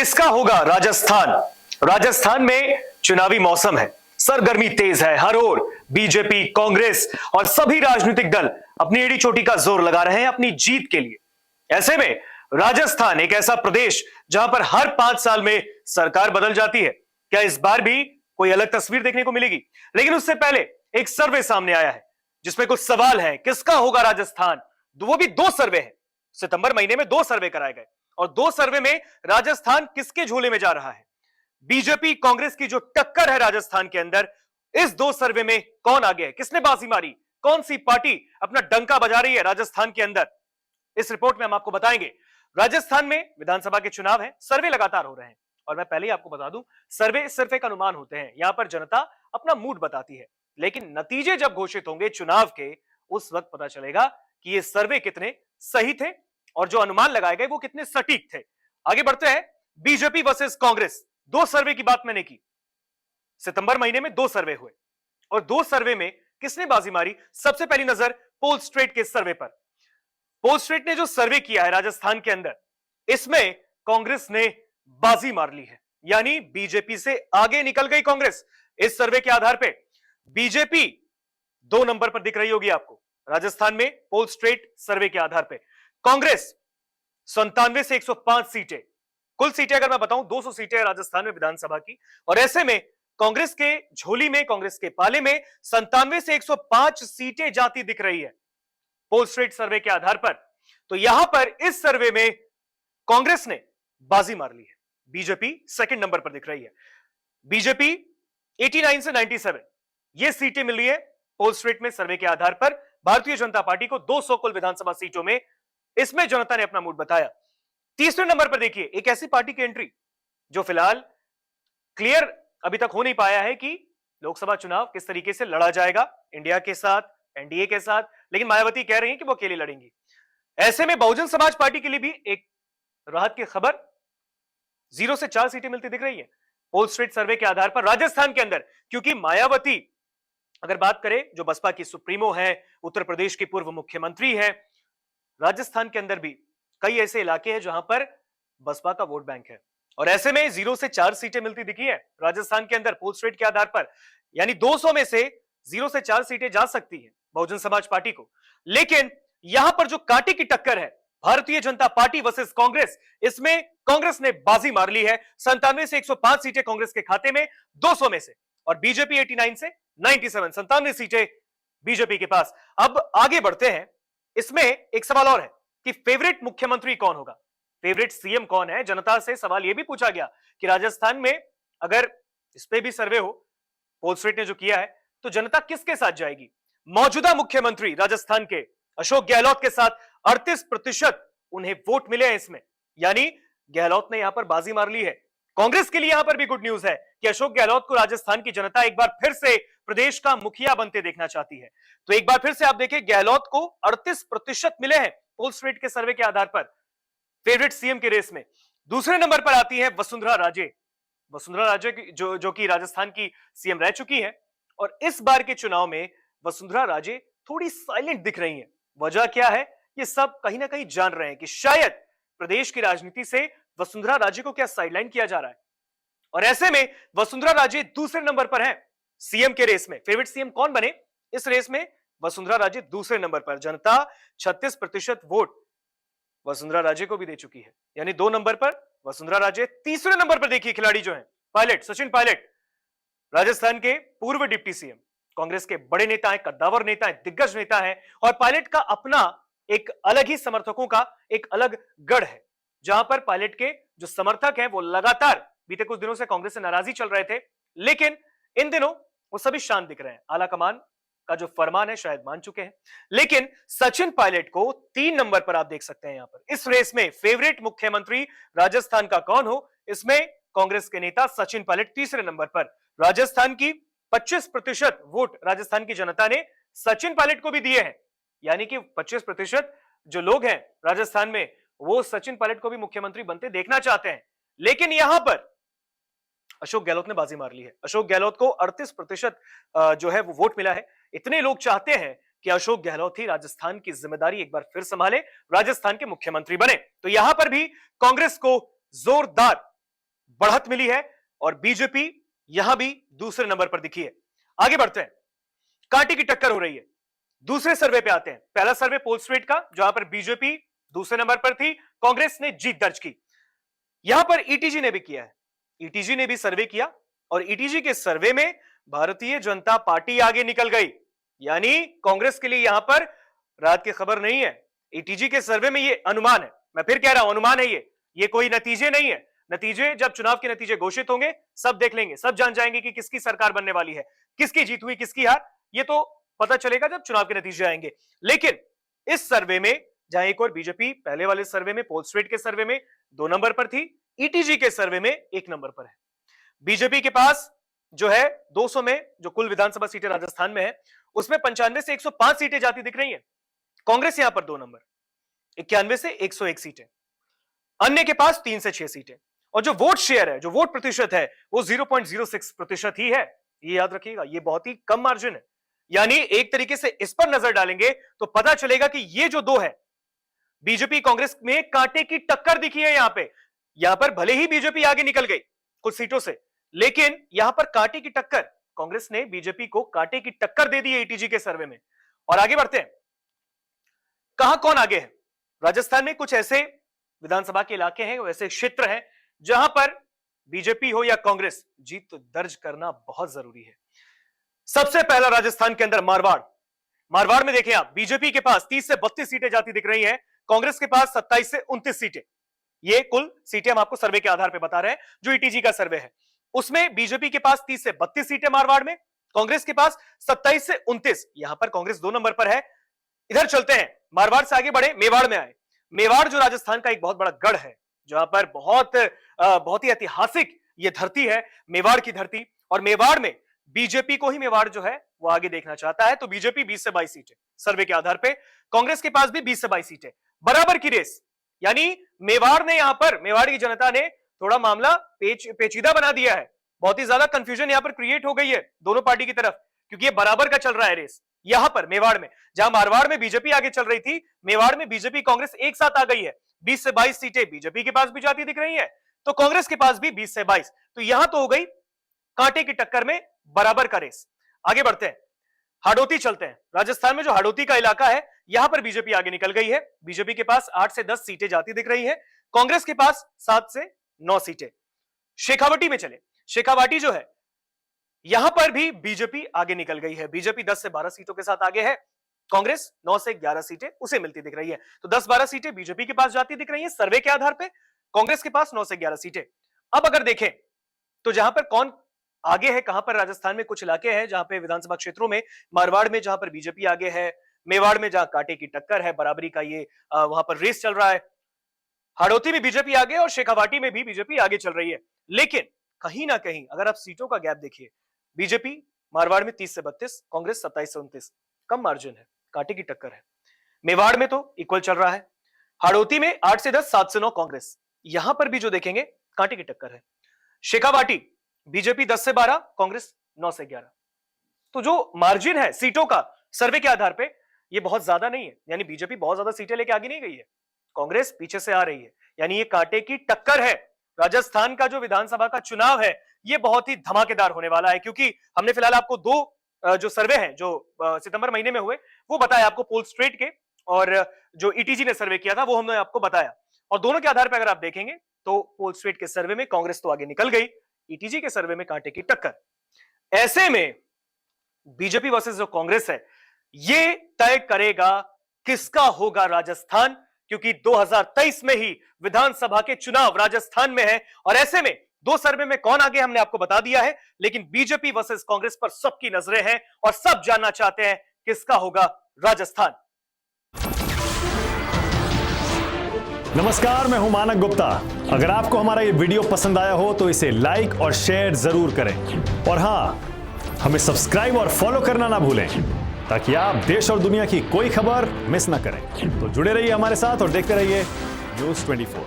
किसका होगा राजस्थान? राजस्थान में चुनावी मौसम है, सरगर्मी तेज है, हर ओर बीजेपी, कांग्रेस और सभी राजनीतिक दल अपनी एड़ी चोटी का जोर लगा रहे हैं अपनी जीत के लिए। ऐसे में राजस्थान एक ऐसा प्रदेश जहां पर हर 5 साल में सरकार बदल जाती है। क्या इस बार भी कोई अलग तस्वीर देखने को मिलेगी? लेकिन उससे पहले एक सर्वे सामने आया है जिसमें कुछ सवाल है, किसका होगा राजस्थान? वो भी 2 सर्वे हैं। सितंबर महीने में 2 सर्वे कराए गए और 2 सर्वे में राजस्थान किसके झोले में जा रहा है? बीजेपी कांग्रेस की जो टक्कर है राजस्थान के अंदर, इस 2 सर्वे में कौन आगे है, किसने बाजी मारी, कौन सी पार्टी अपना डंका बजा रही है राजस्थान के अंदर, इस रिपोर्ट में हम आपको बताएंगे। राजस्थान में विधानसभा के चुनाव हैं, सर्वे लगातार हो रहे हैं और मैं पहले ही आपको बता दूं, सर्वे सिर्फ एक अनुमान होते हैं। यहां पर जनता अपना मूड बताती है, लेकिन नतीजे जब घोषित होंगे चुनाव के, उस वक्त पता चलेगा कि ये सर्वे कितने सही थे और जो अनुमान लगाए गए वो कितने सटीक थे। आगे बढ़ते हैं। बीजेपी वर्सेस कांग्रेस, 2 सर्वे की बात मैंने की। सितंबर महीने में 2 सर्वे हुए और 2 सर्वे में किसने बाजी मारी? सबसे पहली नजर पोलस्ट्रेट के सर्वे पर। पोलस्ट्रेट ने जो सर्वे किया है राजस्थान के अंदर, इसमें कांग्रेस ने बाजी मार ली है, यानी बीजेपी से आगे निकल गई कांग्रेस। इस सर्वे के आधार पर बीजेपी 2 नंबर पर दिख रही होगी आपको राजस्थान में पोलस्ट्रेट सर्वे के आधार पर। कांग्रेस 97 से 105 सीटें, कुल सीटें अगर मैं बताऊं 200 सीटें राजस्थान में विधानसभा की, और ऐसे में कांग्रेस के झोली में, कांग्रेस के पाले में 97 से 105 सीटें जाती दिख रही है पोलस्ट्रेट सर्वे के आधार पर। तो यहां पर इस सर्वे में कांग्रेस ने बाजी मार ली है, बीजेपी सेकंड नंबर पर दिख रही है। बीजेपी 89 से 97 ये सीटें मिल रही है पोलस्ट्रेट में सर्वे के आधार पर भारतीय जनता पार्टी को 200 कुल विधानसभा सीटों में। इसमें जनता ने अपना मूड बताया। तीसरे नंबर पर देखिए एक ऐसी पार्टी की एंट्री जो फिलहाल क्लियर अभी तक हो नहीं पाया है कि लोकसभा चुनाव किस तरीके से लड़ा जाएगा इंडिया के साथ, एनडीए के साथ, लेकिन मायावती कह रही हैं कि वो अकेली लड़ेंगी। ऐसे में बहुजन समाज पार्टी के लिए भी एक राहत की खबर, 0 से 4 सीटें मिलती दिख रही है पोलस्ट्रेट सर्वे के आधार पर राजस्थान के अंदर। क्योंकि मायावती अगर बात करें, जो बसपा की सुप्रीमो है, उत्तर प्रदेश की पूर्व मुख्यमंत्री है, राजस्थान के अंदर भी कई ऐसे इलाके हैं जहां पर बसपा का वोट बैंक है और ऐसे में 0 से 4 सीटें मिलती दिखी है राजस्थान के अंदर पोलस्ट्रेट के आधार पर, यानी 200 में से 0 से 4 सीटें जा सकती है बहुजन समाज पार्टी को। लेकिन यहां पर जो कांटे की टक्कर है भारतीय जनता पार्टी वर्सेस कांग्रेस, इसमें कांग्रेस ने बाजी मार ली है। 97 से 105 सीटें कांग्रेस के खाते में 200 में से, और बीजेपी 89 से 97, 97 सीटें बीजेपी के पास। अब आगे बढ़ते हैं। इसमें एक सवाल और है कि फेवरेट मुख्यमंत्री कौन होगा, फेवरेट सीएम कौन है। जनता से सवाल यह भी पूछा गया कि राजस्थान में अगर इस पे भी सर्वे हो, पोलस्ट्रेट ने जो किया है, तो जनता किसके साथ जाएगी? मौजूदा मुख्यमंत्री राजस्थान के अशोक गहलोत के साथ 38% उन्हें वोट मिले हैं इसमें, यानी गहलोत ने यहां पर बाजी मार ली है। कांग्रेस के लिए यहां पर भी गुड न्यूज है कि अशोक गहलोत को राजस्थान की जनता एक बार फिर से प्रदेश का मुखिया बनते देखना चाहती है। तो एक बार फिर से आप देखिए, गहलोत को 38% मिले हैं पोलस्ट्रेट के सर्वे के आधार पर फेवरेट सीएम के रेस में। दूसरे नंबर पर आती है वसुंधरा राजे। वसुंधरा राजे जो कि राजस्थान की सीएम रह चुकी है, और इस बार के चुनाव में वसुंधरा राजे थोड़ी साइलेंट दिख रही हैं। वजह क्या है? ये सब कहीं ना कहीं जान रहे हैं कि शायद प्रदेश की राजनीति से वसुंधरा राजे को क्या साइडलाइन किया जा रहा है, और ऐसे में वसुंधरा राजे दूसरे नंबर पर है सीएम के रेस में। फेवरेट सीएम कौन बने इस रेस में? वसुंधरा राजे दूसरे नंबर पर। जनता 36% वोट वसुंधरा राजे को भी दे चुकी है, यानी 2 नंबर पर वसुंधरा राजे। तीसरे नंबर पर देखिए खिलाड़ी जो है पायलट, सचिन पायलट, राजस्थान के पूर्व डिप्टी सीएम, कांग्रेस के बड़े नेता हैं, कद्दावर नेता हैं, दिग्गज नेता हैं, और पायलट का अपना एक अलग ही समर्थकों का एक अलग गढ़ है, जहां पर पायलट के जो समर्थक हैं वो लगातार बीते कुछ दिनों से कांग्रेस से नाराजी चल रहे थे, लेकिन इन दिनों वो सभी शांत दिख रहे हैं। आला कमान का जो फरमान है शायद मान चुके हैं। लेकिन सचिन पायलट को 3 नंबर पर आप देख सकते हैं। यहां पर इस रेस में फेवरेट मुख्यमंत्री राजस्थान का कौन हो, इसमें कांग्रेस के नेता सचिन पायलट तीसरे नंबर पर। राजस्थान की 25% वोट राजस्थान की जनता ने सचिन पायलट को भी दिए हैं, यानी कि 25% जो लोग हैं राजस्थान में वो सचिन पायलट को भी मुख्यमंत्री बनते देखना चाहते हैं। लेकिन यहां पर अशोक गहलोत ने बाजी मार ली है। अशोक गहलोत को 38% जो है वो वोट मिला है। इतने लोग चाहते हैं कि अशोक गहलोत ही राजस्थान की जिम्मेदारी एक बार फिर संभाले, राजस्थान के मुख्यमंत्री बने। तो यहां पर भी कांग्रेस को जोरदार बढ़त मिली है और बीजेपी यहां भी दूसरे नंबर पर दिखी है। आगे बढ़ते हैं, कांटे की टक्कर हो रही है। दूसरे सर्वे पे आते हैं। पहला सर्वे पोलस्ट्रेट का, जहां पर बीजेपी दूसरे नंबर पर थी, कांग्रेस ने जीत दर्ज की। यहां पर ईटीजी ने भी किया है, ईटीजी ने भी सर्वे किया और ईटीजी के सर्वे में भारतीय जनता पार्टी आगे निकल गई। यानी कांग्रेस के लिए यहां पर रात की खबर नहीं है। ईटीजी के सर्वे में ये अनुमान है, मैं फिर कह रहा हूं अनुमान है, ये कोई नतीजे नहीं है। नतीजे जब चुनाव के नतीजे घोषित होंगे सब देख लेंगे, सब जान जाएंगे कि किसकी सरकार बनने वाली है, किसकी जीत हुई किसकी हार, ये तो पता चलेगा जब चुनाव के नतीजे आएंगे। लेकिन इस सर्वे में, जहां एक और बीजेपी पहले वाले सर्वे में, पोलस्ट्रेट के सर्वे में 2 नंबर पर थी, ईटीजी के सर्वे में 1 नंबर पर है। बीजेपी के पास जो है 200 में जो कुल विधानसभा सीटें राजस्थान में है, उसमें 95 से 105 सीटें जाती दिख रही हैं। कांग्रेस यहां पर 2 नंबर, 91 से 101 सीटें, अन्य के पास 3 से 6 सीटें। और जो वोट शेयर है, जो वोट प्रतिशत है, वो 0.06% ही है। ये याद रखिएगा, ये बहुत ही कम मार्जिन है। यानी एक तरीके से इस पर नजर डालेंगे तो पता चलेगा कि ये जो 2 है, बीजेपी कांग्रेस में कांटे की टक्कर दिखी है। यहां पर भले ही बीजेपी आगे निकल गई कुछ सीटों से, लेकिन यहां पर कांटे की टक्कर, कांग्रेस ने बीजेपी को कांटे की टक्कर दे दी है ईटीजी के सर्वे में। और आगे बढ़ते हैं, कहां कौन आगे है। राजस्थान में कुछ ऐसे विधानसभा के इलाके हैं, वैसे क्षेत्र हैं जहां पर बीजेपी हो या कांग्रेस, जीत दर्ज करना बहुत जरूरी है। सबसे पहला राजस्थान के अंदर मारवाड़ में देखें आप, बीजेपी के पास 30 से 32 सीटें जाती दिख रही हैं, कांग्रेस के पास 27 से 29 सीटें। ये कुल सीटें हम आपको सर्वे के आधार पर बता रहे हैं, जो ईटीजी का सर्वे है। उसमें बीजेपी के पास 30 से 32 सीटें मारवाड़ में, कांग्रेस के पास 27 से 29। यहां पर कांग्रेस 2 नंबर पर है। इधर चलते हैं, मारवाड़ से आगे बढ़े, मेवाड़ में आए। मेवाड़ जो राजस्थान का एक बहुत बड़ा गढ़ है, जहां पर बहुत ही ऐतिहासिक ये धरती है, मेवाड़ की धरती। और मेवाड़ में बीजेपी को ही मेवाड़ जो है वो आगे देखना चाहता है, तो बीजेपी 20 से 22 सीटें सर्वे के आधार पे, कांग्रेस के पास भी 20 से 22 सीटें, बराबर की रेस। यानी मेवाड़ ने यहां पर, मेवाड़ की जनता ने थोड़ा मामला पेचीदा बना दिया है। बहुत ही ज्यादा कंफ्यूजन यहां पर क्रिएट हो गई है दोनों पार्टी की तरफ, क्योंकि ये बराबर का चल रहा है रेस। यहां पर मेवाड़ में, जहां मारवाड़ में बीजेपी आगे चल रही थी, मेवाड़ में बीजेपी कांग्रेस एक साथ आ गई है। 20 से 22 सीटें बीजेपी के पास भी जाती दिख रही है, तो कांग्रेस के पास भी 20 से 22। तो यहां तो हो गई कांटे की टक्कर में बराबर का रेस। आगे बढ़ते हैं, हाड़ौती चलते हैं। राजस्थान में जो हाड़ौती का इलाका है, यहां पर बीजेपी आगे निकल गई है। बीजेपी के पास 8 से 10 सीटें जाती दिख रही है, कांग्रेस के पास 7 से 9 सीटें। शेखावाटी में चले, शेखावाटी जो है, यहां पर भी बीजेपी आगे निकल गई है। बीजेपी 10 से 12 सीटों के साथ आगे है, कांग्रेस 9 से 11 सीटें उसे मिलती दिख रही है। तो 10-12 सीटें बीजेपी के पास जाती दिख रही है सर्वे के आधार पे, कांग्रेस के पास 9 से 11 सीटें। अब अगर देखें तो जहां पर कौन आगे है, कहां पर राजस्थान में कुछ इलाके हैं जहां पे विधानसभा क्षेत्रों में, मारवाड़ में जहां पर बीजेपी आगे है, मेवाड़ में जहां कांटे की टक्कर है, बराबरी का ये वहां पर रेस चल रहा है। हाड़ौती में बीजेपी आगे और शेखावाटी में भी बीजेपी आगे चल रही है। लेकिन कहीं ना कहीं अगर आप सीटों का गैप देखिए, बीजेपी मारवाड़ में 30 से 32, कांग्रेस 27 से 29, कम मार्जिन है, कांटे की टक्कर है। मेवाड़ में तो इक्वल चल रहा है। हाड़ौती में 8 से 10, 7 से 9 कांग्रेस, यहां पर भी जो देखेंगे कांटे की टक्कर है। शेखावाटी बीजेपी 10 से 12, कांग्रेस 9 से 11। तो जो मार्जिन है सीटों का सर्वे के आधार पे, ये बहुत ज्यादा नहीं है। यानी बीजेपी बहुत ज्यादा सीटें लेके आगे नहीं गई है, कांग्रेस पीछे से आ रही है। यानी ये कांटे की टक्कर है। राजस्थान का जो विधानसभा का चुनाव है, ये बहुत ही धमाकेदार होने वाला है, क्योंकि हमने फिलहाल आपको 2 जो सर्वे हैं जो सितंबर महीने में हुए, वो बताया आपको, पोलस्ट्रेट के और जो ईटीजी ने सर्वे किया था, वो हमने आपको बताया। और दोनों के आधार पर अगर आप देखेंगे तो पोलस्ट्रेट के सर्वे में कांग्रेस तो आगे निकल गई, ईटीजी के सर्वे में कांटे की टक्कर। ऐसे में बीजेपी वर्सेस जो कांग्रेस है, ये तय करेगा किसका होगा राजस्थान, क्योंकि 2023 में ही विधानसभा के चुनाव राजस्थान में है। और ऐसे में 2 सर्वे में कौन आगे हमने आपको बता दिया है, लेकिन बीजेपी वर्सेस कांग्रेस पर सबकी नजरें हैं और सब जानना चाहते हैं किसका होगा राजस्थान। नमस्कार, मैं हूं मानक गुप्ता। अगर आपको हमारा ये वीडियो पसंद आया हो तो इसे लाइक और शेयर जरूर करें, और हां, हमें सब्सक्राइब और फॉलो करना ना भूलें, ताकि आप देश और दुनिया की कोई खबर मिस ना करें। तो जुड़े रहिए हमारे साथ और देखते रहिए News 24।